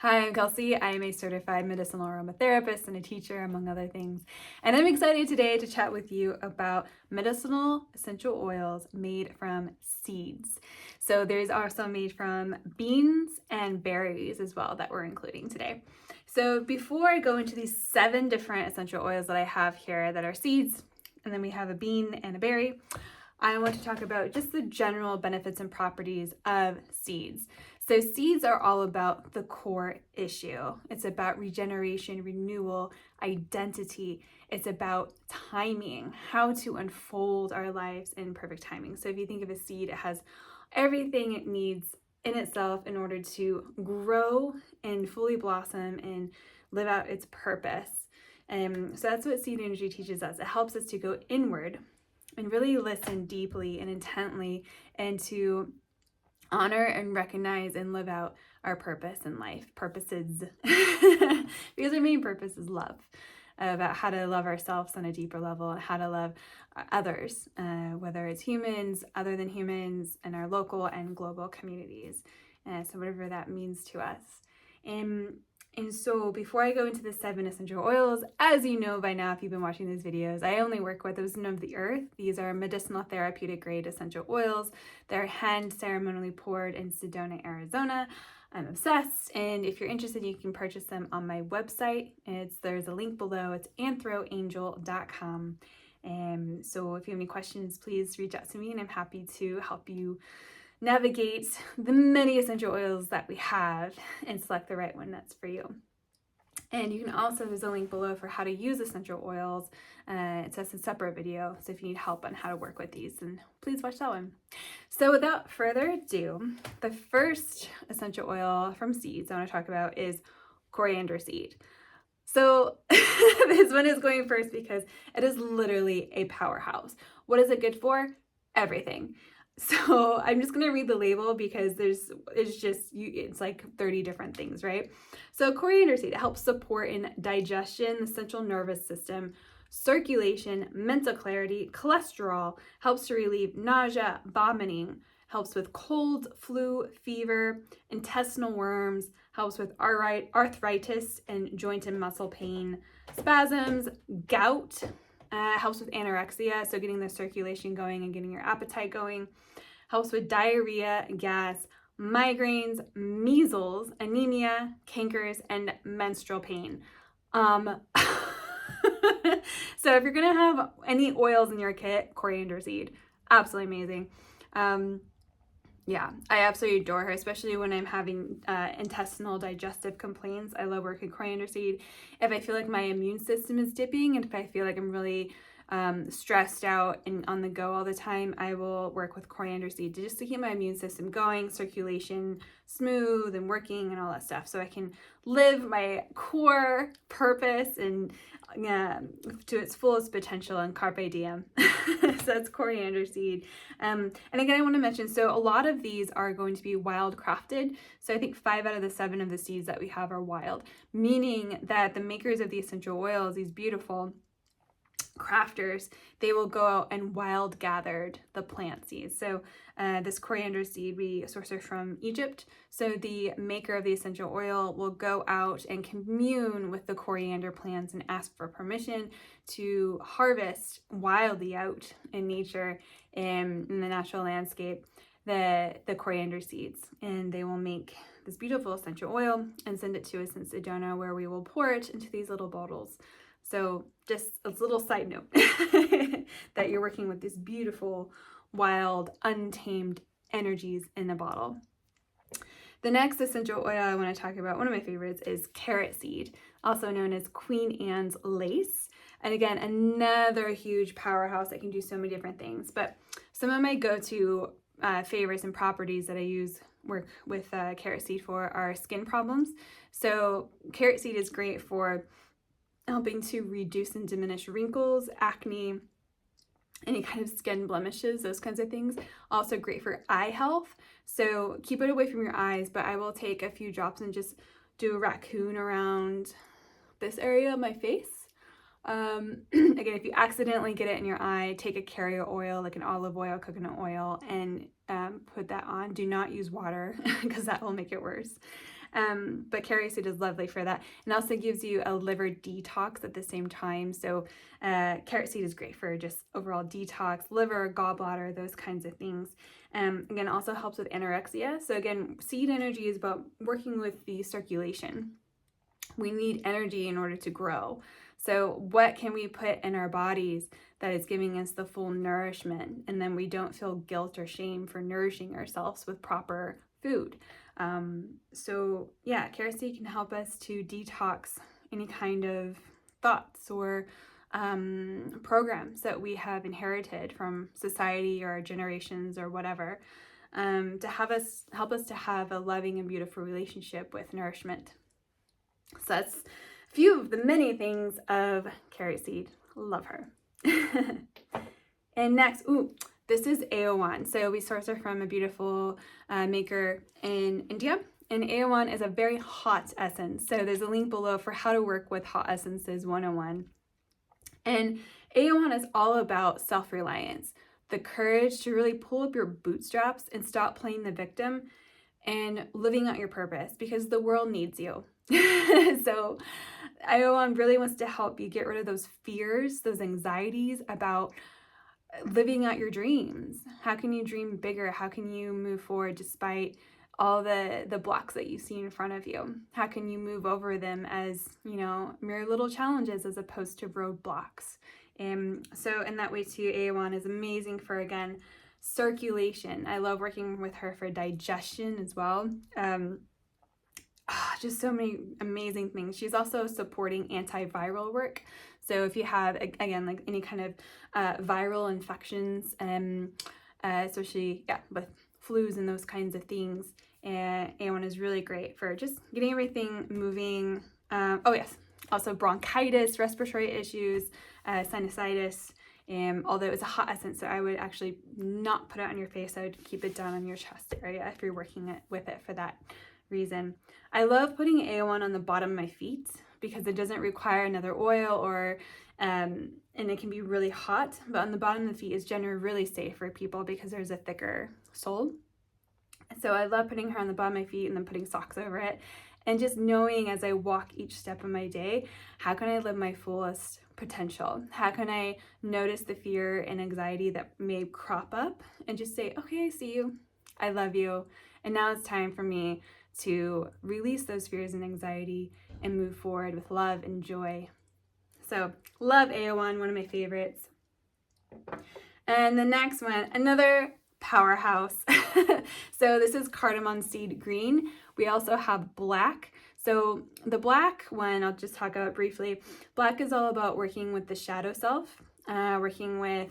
Hi, I'm Kelsey. I am a certified medicinal aromatherapist and a teacher, among other things. And I'm excited today to chat with you about medicinal essential oils made from seeds. So there's also made from beans and berries as well that we're including today. So before I go into these 7 different essential oils that I have here that are seeds, and then we have a bean and a berry, I want to talk about just the general benefits and properties of seeds. So seeds are all about the core issue. It's about regeneration, renewal, identity. It's about timing, how to unfold our lives in perfect timing. So if you think of a seed, it has everything it needs in itself in order to grow and fully blossom and live out its purpose. So that's what seed energy teaches us. It helps us to go inward and really listen deeply and intently and to honor and recognize and live out our purpose in life. Purposes. Because our main purpose is love. About how to love ourselves on a deeper level and how to love others, whether it's humans, other than humans, and our local and global communities. So whatever that means to us. And so before I go into the 7 essential oils, as you know by now if you've been watching these videos, I only work with wisdom of the earth. These are medicinal therapeutic grade essential oils. They're hand ceremonially poured in Sedona, Arizona. I'm obsessed, and if you're interested, you can purchase them on my website. There's a link below. It's anthroangel.com. So if you have any questions, please reach out to me, and I'm happy to help you navigate the many essential oils that we have and select the right one that's for you. And you can also, there's a link below for how to use essential oils. It's a separate video, so if you need help on how to work with these, then please watch that one. So without further ado, the first essential oil from seeds I want to talk about is coriander seed. So this one is going first because it is literally a powerhouse. What is it good for? Everything. So I'm just going to read the label because it's like 30 different things, right? So coriander seed, it helps support in digestion, the central nervous system, circulation, mental clarity, cholesterol, helps to relieve nausea, vomiting, helps with cold, flu, fever, intestinal worms, helps with arthritis and joint and muscle pain, spasms, gout, helps with anorexia, so getting the circulation going and getting your appetite going. Helps with diarrhea, gas, migraines, measles, anemia, cankers, and menstrual pain. So if you're gonna have any oils in your kit, coriander seed, absolutely amazing. Yeah, I absolutely adore her, especially when I'm having intestinal digestive complaints. I love working coriander seed. If I feel like my immune system is dipping and if I feel like I'm really stressed out and on the go all the time, I will work with coriander seed just to keep my immune system going, circulation smooth and working and all that stuff, so I can live my core purpose and to its fullest potential and carpe diem. So that's coriander seed. And again, I want to mention, so a lot of these are going to be wild crafted. So I think 5 out of the 7 of the seeds that we have are wild, meaning that the makers of the essential oils, these beautiful crafters, they will go out and wild gathered the plant seeds. So this coriander seed we source it from Egypt. So the maker of the essential oil will go out and commune with the coriander plants and ask for permission to harvest wildly out in nature, in the natural landscape, the coriander seeds, and they will make this beautiful essential oil and send it to us in Sedona, where we will pour it into these little bottles. So just a little side note that you're working with these beautiful, wild, untamed energies in a bottle. The next essential oil I want to talk about, one of my favorites, is carrot seed, also known as Queen Anne's lace. And again, another huge powerhouse that can do so many different things. But some of my go-to favorites and properties that I work with carrot seed for are skin problems. So carrot seed is great for helping to reduce and diminish wrinkles, acne, any kind of skin blemishes, those kinds of things. Also great for eye health. So keep it away from your eyes, but I will take a few drops and just do a raccoon around this area of my face. Again, if you accidentally get it in your eye, take a carrier oil, like an olive oil, coconut oil, and put that on. Do not use water because that will make it worse. But carrot seed is lovely for that, and also gives you a liver detox at the same time. So carrot seed is great for just overall detox, liver, gallbladder, those kinds of things. Again, also helps with anorexia. So again, seed energy is about working with the circulation. We need energy in order to grow. So what can we put in our bodies that is giving us the full nourishment, and then we don't feel guilt or shame for nourishing ourselves with proper food? So yeah, carrot seed can help us to detox any kind of thoughts or programs that we have inherited from society or generations or whatever, to help us to have a loving and beautiful relationship with nourishment. So that's a few of the many things of carrot seed. Love her. And next, this is Aowan. So we source her from a beautiful maker in India. And Aowan is a very hot essence. So there's a link below for how to work with hot essences 101. And Aowan is all about self-reliance, the courage to really pull up your bootstraps and stop playing the victim and living out your purpose, because the world needs you. So Aowan really wants to help you get rid of those fears, those anxieties about living out your dreams. How can you dream bigger? How can you move forward despite all the blocks that you see in front of you? How can you move over them as, mere little challenges as opposed to roadblocks? So in that way too, Aowan is amazing for, again, circulation. I love working with her for digestion as well. Just so many amazing things. She's also supporting antiviral work. So if you have, again, like any kind of viral infections, especially with flus and those kinds of things, Aowan is really great for just getting everything moving. Also bronchitis, respiratory issues, sinusitis. Although it's a hot essence, so I would actually not put it on your face. I would keep it down on your chest area if you're working with it for that reason. I love putting Aowan on the bottom of my feet because it doesn't require another oil or and it can be really hot, but on the bottom of the feet is generally really safe for people because there's a thicker sole. So I love putting her on the bottom of my feet and then putting socks over it, and just knowing as I walk each step of my day, how can I live my fullest potential? How can I notice the fear and anxiety that may crop up and just say, okay, I see you, I love you, and now it's time for me to release those fears and anxiety and move forward with love and joy. So love Aowan, one of my favorites. And the next one, another powerhouse. So this is Cardamom Seed Green. We also have black. So the black one, I'll just talk about briefly. Black is all about working with the shadow self, working with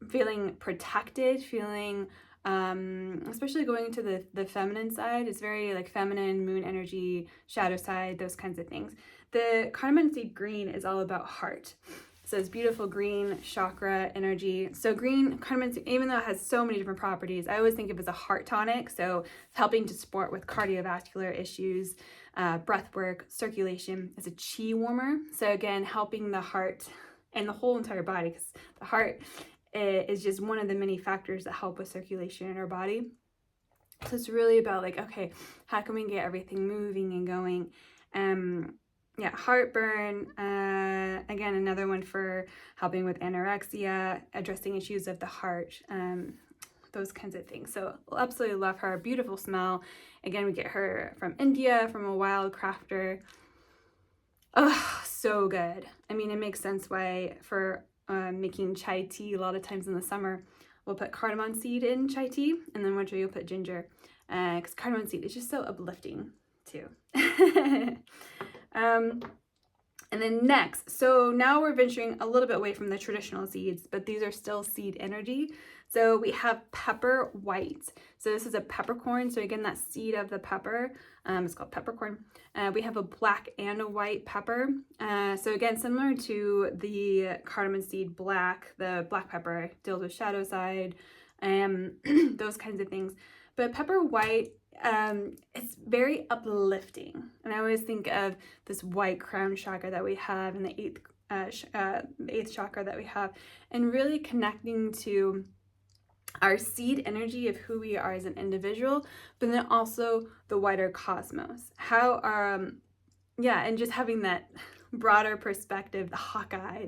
feeling protected, feeling especially going into the feminine side. It's very like feminine, moon energy, shadow side, those kinds of things. The Cardamom Seed Green is all about heart. So it's beautiful green chakra energy. So green cardamom seed, even though it has so many different properties, I always think of it as a heart tonic. So helping to support with cardiovascular issues, breath work, circulation. It's a chi warmer. So again, helping the heart and the whole entire body, because the heart is just one of the many factors that help with circulation in our body. So it's really about like, okay, how can we get everything moving and going? Heartburn, again, another one for helping with anorexia, addressing issues of the heart, those kinds of things. So absolutely love her. Beautiful smell. Again, we get her from India, from a wild crafter. Oh, so good. I mean, it makes sense why for making chai tea, a lot of times in the summer, we'll put cardamom seed in chai tea, and then winter you'll put ginger, because cardamom seed is just so uplifting too. And then next, so now we're venturing a little bit away from the traditional seeds, but these are still seed energy. So we have pepper white. So this is a peppercorn. So again, that seed of the pepper, it's called peppercorn. We have a black and a white pepper. So again, similar to the cardamom seed black, the black pepper deals with shadow side, those kinds of things. But pepper white, it's very uplifting. And I always think of this white crown chakra that we have and the eighth chakra that we have, and really connecting to our seed energy of who we are as an individual, but then also the wider cosmos. How and just having that broader perspective, the Hawkeye,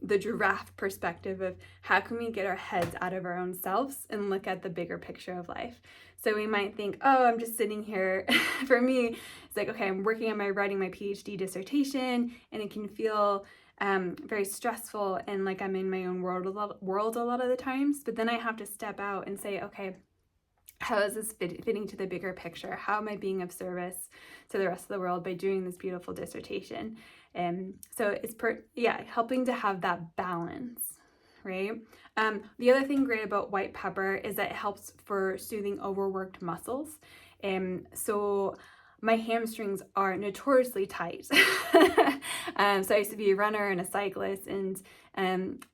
the giraffe perspective of how can we get our heads out of our own selves and look at the bigger picture of life. So we might think, oh, I'm just sitting here. For me, it's like, okay, I'm working on writing my PhD dissertation, and it can feel very stressful and like I'm in my own world a lot of the times. But then I have to step out and say, okay, how is this fitting to the bigger picture? How am I being of service to the rest of the world by doing this beautiful dissertation? And so it's helping to have that balance, right? The other thing great about white pepper is that it helps for soothing overworked muscles. So my hamstrings are notoriously tight. So I used to be a runner and a cyclist, and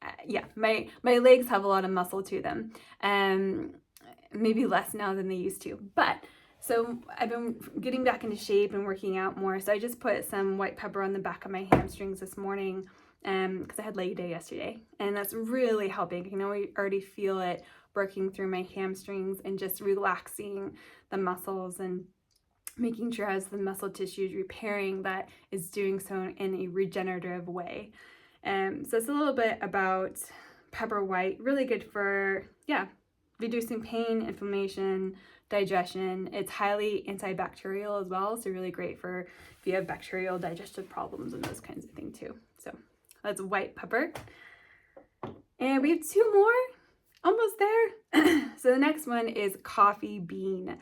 my legs have a lot of muscle to them. Maybe less now than they used to, but so I've been getting back into shape and working out more. So I just put some white pepper on the back of my hamstrings this morning because I had leg day yesterday, and that's really helping. I can already feel it working through my hamstrings and just relaxing the muscles and making sure as the muscle tissue is repairing, that is doing so in a regenerative way. So it's a little bit about pepper white, really good for, reducing pain, inflammation, digestion. It's highly antibacterial as well, so really great for if you have bacterial digestive problems and those kinds of things too. So that's white pepper. And we have two more, almost there. So the next one is coffee bean.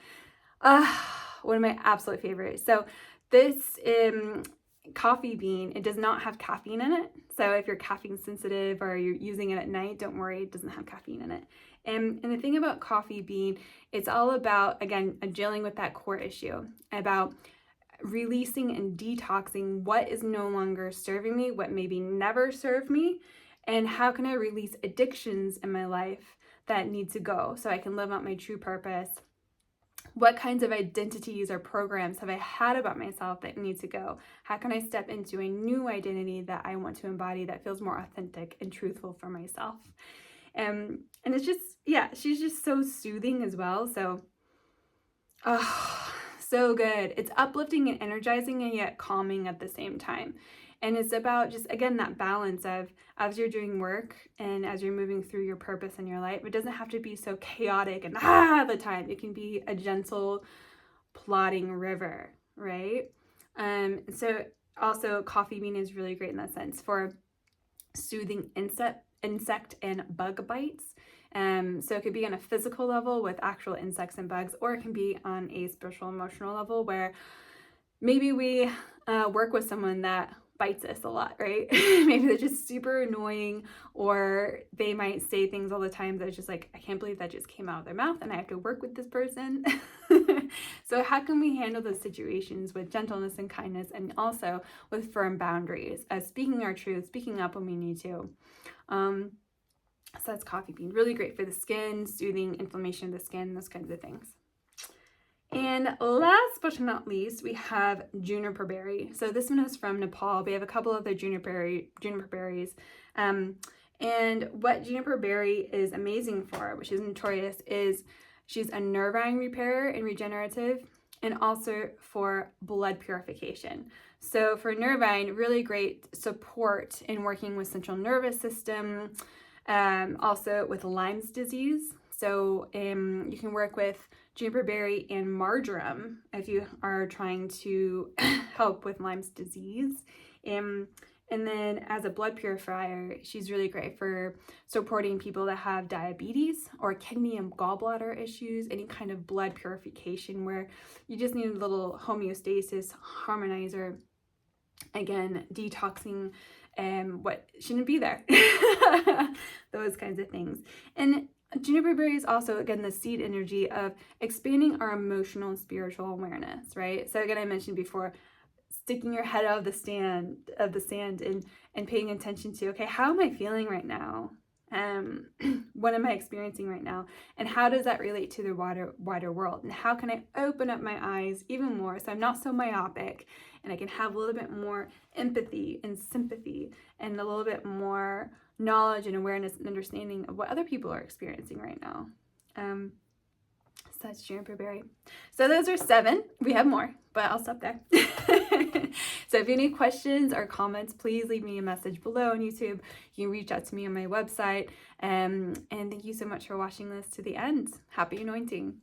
One of my absolute favorites. So this coffee bean, it does not have caffeine in it. So if you're caffeine sensitive or you're using it at night, don't worry, it doesn't have caffeine in it. And the thing about coffee bean, it's all about, again, dealing with that core issue, about releasing and detoxing what is no longer serving me, what maybe never served me, and how can I release addictions in my life that need to go so I can live out my true purpose. What kinds of identities or programs have I had about myself that need to go? How can I step into a new identity that I want to embody that feels more authentic and truthful for myself? And it's just, she's just so soothing as well. So, so good. It's uplifting and energizing and yet calming at the same time. And it's about just, again, that balance of as you're doing work and as you're moving through your purpose in your life, it doesn't have to be so chaotic and the time. It can be a gentle, plodding river, right? So also coffee bean is really great in that sense for soothing insect and bug bites. So it could be on a physical level with actual insects and bugs, or it can be on a spiritual, emotional level where maybe we work with someone that bites us a lot, right? Maybe they're just super annoying, or they might say things all the time that it's just like, I can't believe that just came out of their mouth and I have to work with this person. So how can we handle those situations with gentleness and kindness, and also with firm boundaries, speaking our truth, speaking up when we need to. So that's coffee bean, really great for the skin, soothing inflammation of the skin, those kinds of things. And last but not least, we have Juniper Berry. So this one is from Nepal. We have a couple of the Juniper berries. And what Juniper Berry is amazing for, which is notorious, is she's a nervine repairer and regenerative, and also for blood purification. So for nervine, really great support in working with central nervous system, also with Lyme's disease. So you can work with Juniper Berry and marjoram if you are trying to help with Lyme's disease. And then as a blood purifier, she's really great for supporting people that have diabetes or kidney and gallbladder issues, any kind of blood purification where you just need a little homeostasis harmonizer. Again, detoxing what shouldn't be there. Those kinds of things. And Juniper Berry is also, again, the seed energy of expanding our emotional and spiritual awareness, right? So again, I mentioned before, sticking your head out of the sand and paying attention to, okay, how am I feeling right now? What am I experiencing right now? And how does that relate to the wider world? And how can I open up my eyes even more so I'm not so myopic, and I can have a little bit more empathy and sympathy and a little bit more knowledge and awareness and understanding of what other people are experiencing right now. So that's Juniper Berry. So those are 7. We have more, but I'll stop there. So if you have any questions or comments, please leave me a message below on YouTube. You can reach out to me on my website. And thank you so much for watching this to the end. Happy anointing.